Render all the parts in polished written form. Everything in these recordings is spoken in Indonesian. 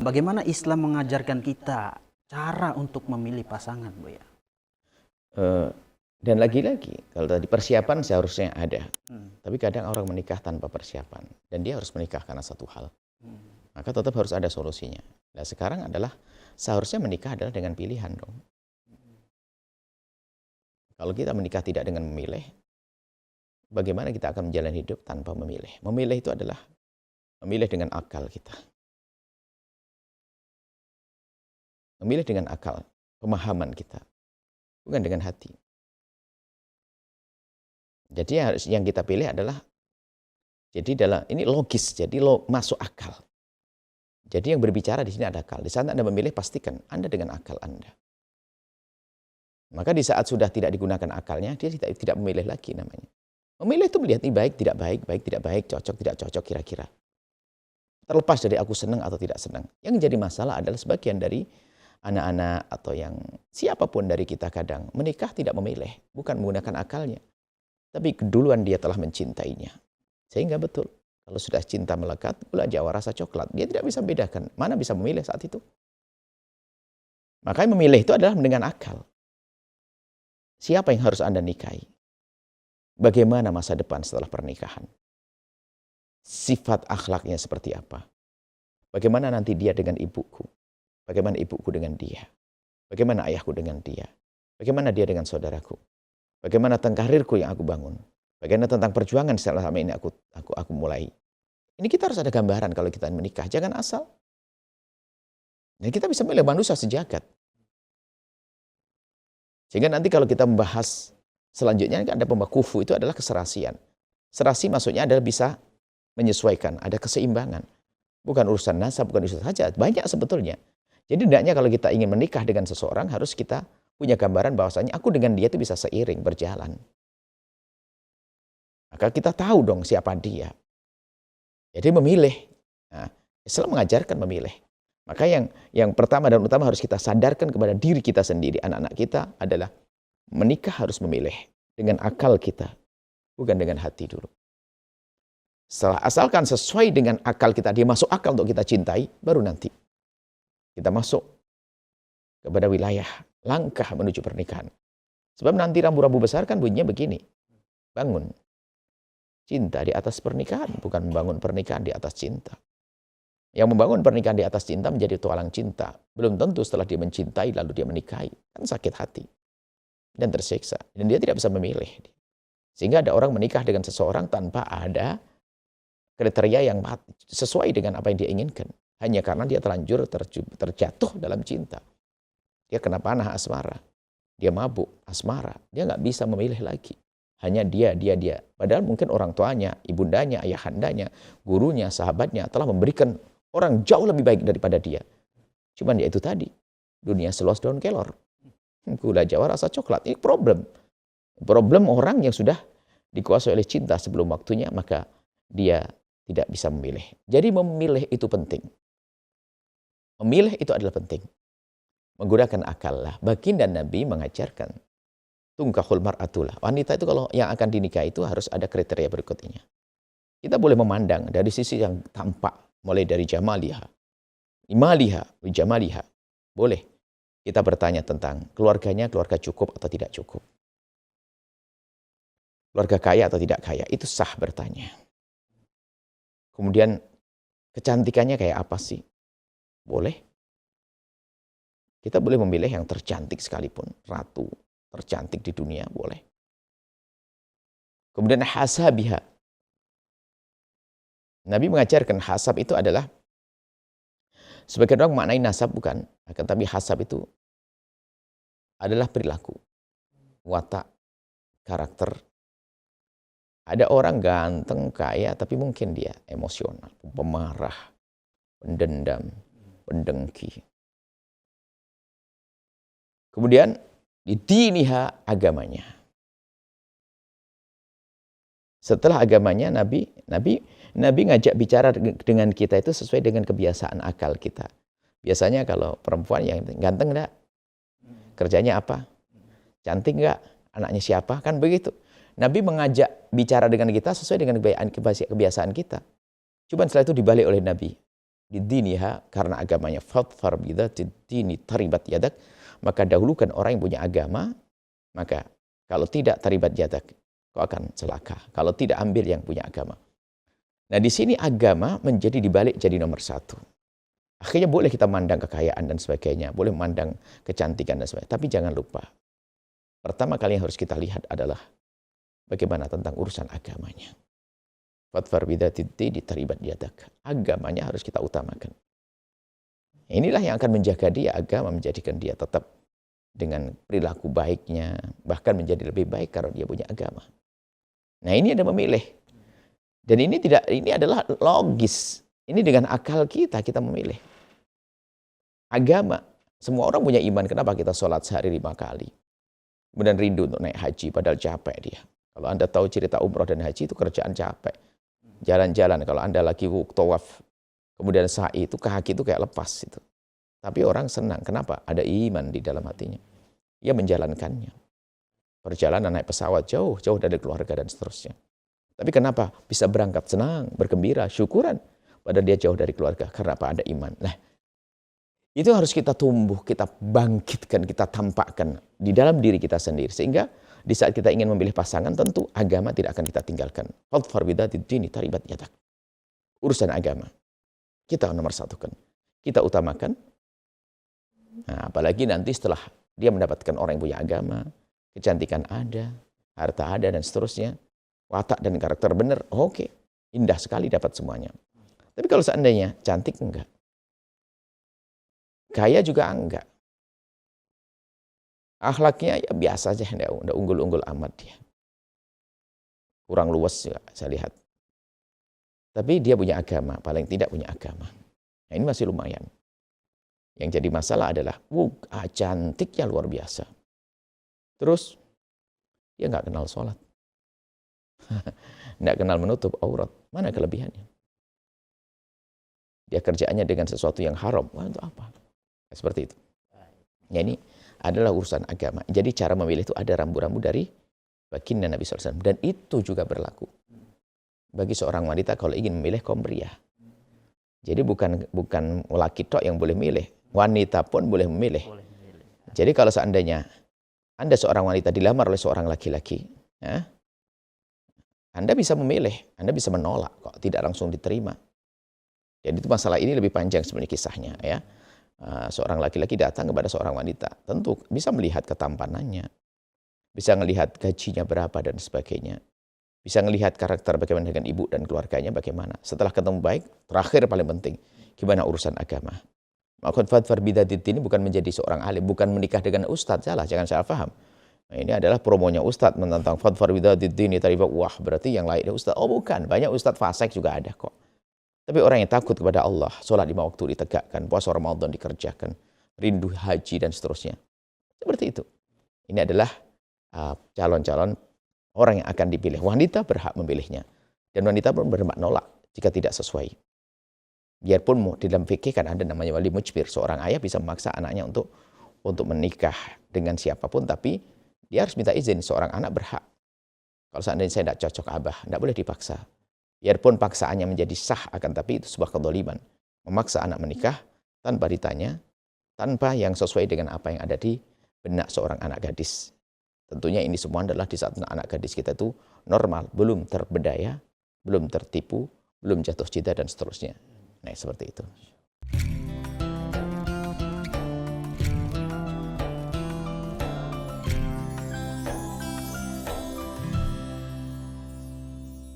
Bagaimana Islam mengajarkan kita cara untuk memilih pasangan, Bu ya? Dan lagi-lagi, kalau tadi persiapan seharusnya ada. Tapi kadang orang menikah tanpa persiapan. Dan dia harus menikah karena satu hal. Maka tetap harus ada solusinya. Nah sekarang adalah, seharusnya menikah adalah dengan pilihan dong. Kalau kita menikah tidak dengan memilih, bagaimana kita akan menjalani hidup tanpa memilih? Memilih itu adalah memilih dengan akal kita. Memilih dengan akal, pemahaman kita. Bukan dengan hati. Jadi yang kita pilih adalah, jadi ini logis, jadi masuk akal. Jadi yang berbicara di sini ada akal. Di saat Anda memilih, pastikan Anda dengan akal Anda. Maka di saat sudah tidak digunakan akalnya, dia tidak memilih lagi namanya. Memilih itu melihat ini baik, tidak baik, baik, tidak baik, cocok, tidak cocok, kira-kira. Terlepas dari aku senang atau tidak senang. Yang jadi masalah adalah sebagian dari anak-anak atau yang siapapun dari kita kadang menikah tidak memilih, bukan menggunakan akalnya. Tapi keduluan dia telah mencintainya. Sehingga betul, kalau sudah cinta melekat, gula Jawa rasa coklat, dia tidak bisa bedakan. Mana bisa memilih saat itu? Makanya memilih itu adalah dengan akal. Siapa yang harus Anda nikahi? Bagaimana masa depan setelah pernikahan? Sifat akhlaknya seperti apa? Bagaimana nanti dia dengan ibuku? Bagaimana ibuku dengan dia? Bagaimana ayahku dengan dia? Bagaimana dia dengan saudaraku? Bagaimana tentang karirku yang aku bangun? Bagaimana tentang perjuangan selama ini aku mulai? Ini kita harus ada gambaran kalau kita menikah. Jangan asal. Dan kita bisa memilih manusia sejagat. Sehingga nanti kalau kita membahas selanjutnya, ada pembakufu, itu adalah keserasian. Serasi maksudnya adalah bisa menyesuaikan, ada keseimbangan. Bukan urusan nasab, bukan urusan saja. Banyak sebetulnya. Jadi hendaknya kalau kita ingin menikah dengan seseorang, harus kita punya gambaran bahwasanya aku dengan dia itu bisa seiring, berjalan. Maka kita tahu dong siapa dia. Jadi memilih. Nah, Islam mengajarkan memilih. Maka yang pertama dan utama harus kita sadarkan kepada diri kita sendiri, anak-anak kita, adalah menikah harus memilih dengan akal kita, bukan dengan hati dulu. Asalkan sesuai dengan akal kita, dia masuk akal untuk kita cintai, baru nanti kita masuk kepada wilayah langkah menuju pernikahan. Sebab nanti rambu-rambu besar kan bunyinya begini. Bangun cinta di atas pernikahan, bukan membangun pernikahan di atas cinta. Yang membangun pernikahan di atas cinta menjadi tualang cinta. Belum tentu setelah dia mencintai lalu dia menikahi. Kan sakit hati. Dan tersiksa. Dan dia tidak bisa memilih. Sehingga ada orang menikah dengan seseorang tanpa ada kriteria yang sesuai dengan apa yang dia inginkan. Hanya karena dia terlanjur terjatuh dalam cinta. Dia kena panah asmara. Dia mabuk asmara. Dia nggak bisa memilih lagi. Hanya dia. Padahal mungkin orang tuanya, ibundanya, ayahandanya, gurunya, sahabatnya telah memberikan orang jauh lebih baik daripada dia. Cuman ya itu tadi. Dunia seluas daun kelor. Gula Jawa rasa coklat. Ini problem. Problem orang yang sudah dikuasai oleh cinta sebelum waktunya, maka dia tidak bisa memilih. Jadi memilih itu penting. Memilih itu adalah penting. Menggunakan akal lah. Baginda Nabi mengajarkan tungkahul mar'atulah. Wanita itu kalau yang akan dinikahi itu harus ada kriteria berikutnya. Kita boleh memandang dari sisi yang tampak, mulai dari jamaliha, imaliha, jamaliha. Boleh kita bertanya tentang keluarganya, keluarga cukup atau tidak cukup. Keluarga kaya atau tidak kaya, itu sah bertanya. Kemudian kecantikannya kayak apa sih? Boleh. Kita boleh memilih yang tercantik sekalipun, ratu tercantik di dunia, boleh. Kemudian hasabiha. Nabi mengajarkan hasab itu adalah, sebagian orang maknai nasab bukan, akan tapi hasab itu adalah perilaku, watak, karakter. Ada orang ganteng, kaya, tapi mungkin dia emosional, pemarah, pendendam, pendengki. Kemudian di diniha, agamanya. Setelah agamanya, Nabi ngajak bicara dengan kita itu sesuai dengan kebiasaan akal kita. Biasanya kalau perempuan yang ganteng enggak? Kerjanya apa? Cantik enggak? Anaknya siapa? Kan begitu. Nabi mengajak bicara dengan kita sesuai dengan kebiasaan kita. Cuman setelah itu dibalik oleh Nabi. bidiniha, karena agamanya, fadfar bidzatid dini taribat yadak, maka dahulukan orang yang punya agama, maka kalau tidak taribat yadak, kau akan celaka. Kalau tidak, ambil yang punya agama. Nah, di sini agama menjadi dibalik jadi nomor satu. Akhirnya boleh kita mandang kekayaan dan sebagainya, boleh memandang kecantikan dan sebagainya, tapi jangan lupa, pertama kali yang harus kita lihat adalah bagaimana tentang urusan agamanya. Fadfar bidzatid dini taribat yadak. Agamanya harus kita utamakan. Inilah yang akan menjaga dia, agama menjadikan dia tetap dengan perilaku baiknya, bahkan menjadi lebih baik karena dia punya agama. Nah, ini ada memilih. Dan ini adalah logis. Ini dengan akal kita memilih. Agama, semua orang punya iman. Kenapa kita sholat sehari 5 kali? Kemudian rindu untuk naik haji, padahal capek dia. Kalau Anda tahu cerita umroh dan haji itu kerjaan capek. Jalan-jalan, kalau Anda lagi tawaf, kemudian sa'i itu kaki itu kayak lepas itu. Tapi orang senang. Kenapa? Ada iman di dalam hatinya. Ia menjalankannya. Perjalanan naik pesawat jauh dari keluarga dan seterusnya. Tapi kenapa? Bisa berangkat senang, bergembira, syukuran. Padahal dia jauh dari keluarga. Karena apa? Ada iman. Nah, itu harus kita tumbuh, kita bangkitkan, kita tampakkan di dalam diri kita sendiri. Sehingga di saat kita ingin memilih pasangan, tentu agama tidak akan kita tinggalkan. Fadfar bidzatid dini taribat yadak. Urusan agama kita nomor satukan, kita utamakan. Nah, apalagi nanti setelah dia mendapatkan orang yang punya agama, kecantikan ada, harta ada, dan seterusnya, watak dan karakter benar, oke, indah sekali dapat semuanya. Tapi kalau seandainya cantik, enggak. Kaya juga enggak. Akhlaknya ya biasa aja, enggak unggul-unggul amat dia. Kurang luas juga saya lihat. Tapi dia punya agama, paling tidak punya agama. Nah, ini masih lumayan. Yang jadi masalah adalah, cantiknya luar biasa. Terus, dia nggak kenal sholat. Nggak kenal menutup aurat. Mana kelebihannya? Dia kerjaannya dengan sesuatu yang haram. Wah, untuk apa? Seperti itu. Ya, ini adalah urusan agama. Jadi cara memilih itu ada rambu-rambu dari baginda Nabi SAW. Dan itu juga berlaku bagi seorang wanita kalau ingin memilih kaum pria. Jadi bukan laki tok yang boleh milih, wanita pun boleh memilih. Jadi kalau seandainya Anda seorang wanita dilamar oleh seorang laki-laki, ya, Anda bisa memilih, Anda bisa menolak kok, tidak langsung diterima. Jadi itu masalah ini lebih panjang sebenarnya kisahnya, ya. Seorang laki-laki datang kepada seorang wanita, tentu bisa melihat ketampanannya, bisa melihat gajinya berapa dan sebagainya, bisa melihat karakter bagaimana dengan ibu dan keluarganya bagaimana. Setelah ketemu baik, terakhir paling penting, gimana urusan agama. Maka fadfar bidzatid dini bukan menjadi seorang alim, bukan menikah dengan ustadz, jangan salah paham. Nah, ini adalah promonya ustadz menentang fadfar bidzatid dini taribat. Wah, berarti yang lainnya ustadz. Oh, bukan, banyak ustadz fasik juga ada kok. Tapi orang yang takut kepada Allah, sholat 5 waktu ditegakkan, puasa Ramadan dikerjakan, rindu haji dan seterusnya. Seperti itu. Ini adalah calon-calon orang yang akan dipilih. Wanita berhak memilihnya. Dan wanita pun berhak nolak jika tidak sesuai. Biarpun di dalam fikih kan ada namanya wali mujbir. Seorang ayah bisa memaksa anaknya untuk menikah dengan siapapun, tapi dia harus minta izin. Seorang anak berhak. Kalau seandainya saya tidak cocok abah, tidak boleh dipaksa. Biarpun paksaannya menjadi sah, akan tapi itu sebuah kedoliman. Memaksa anak menikah tanpa ditanya, tanpa yang sesuai dengan apa yang ada di benak seorang anak gadis. Tentunya ini semua adalah di saat anak gadis kita itu normal, belum terbedaya, belum tertipu, belum jatuh cinta dan seterusnya. Nah, seperti itu.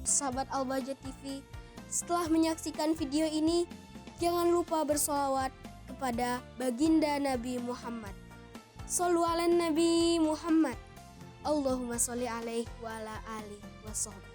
Sahabat Al-Bahjah TV, setelah menyaksikan video ini, jangan lupa bersholawat kepada baginda Nabi Muhammad. Shollu ala Nabi Muhammad. Allahumma sholli alaihi wa ala alihi wa sahbihi.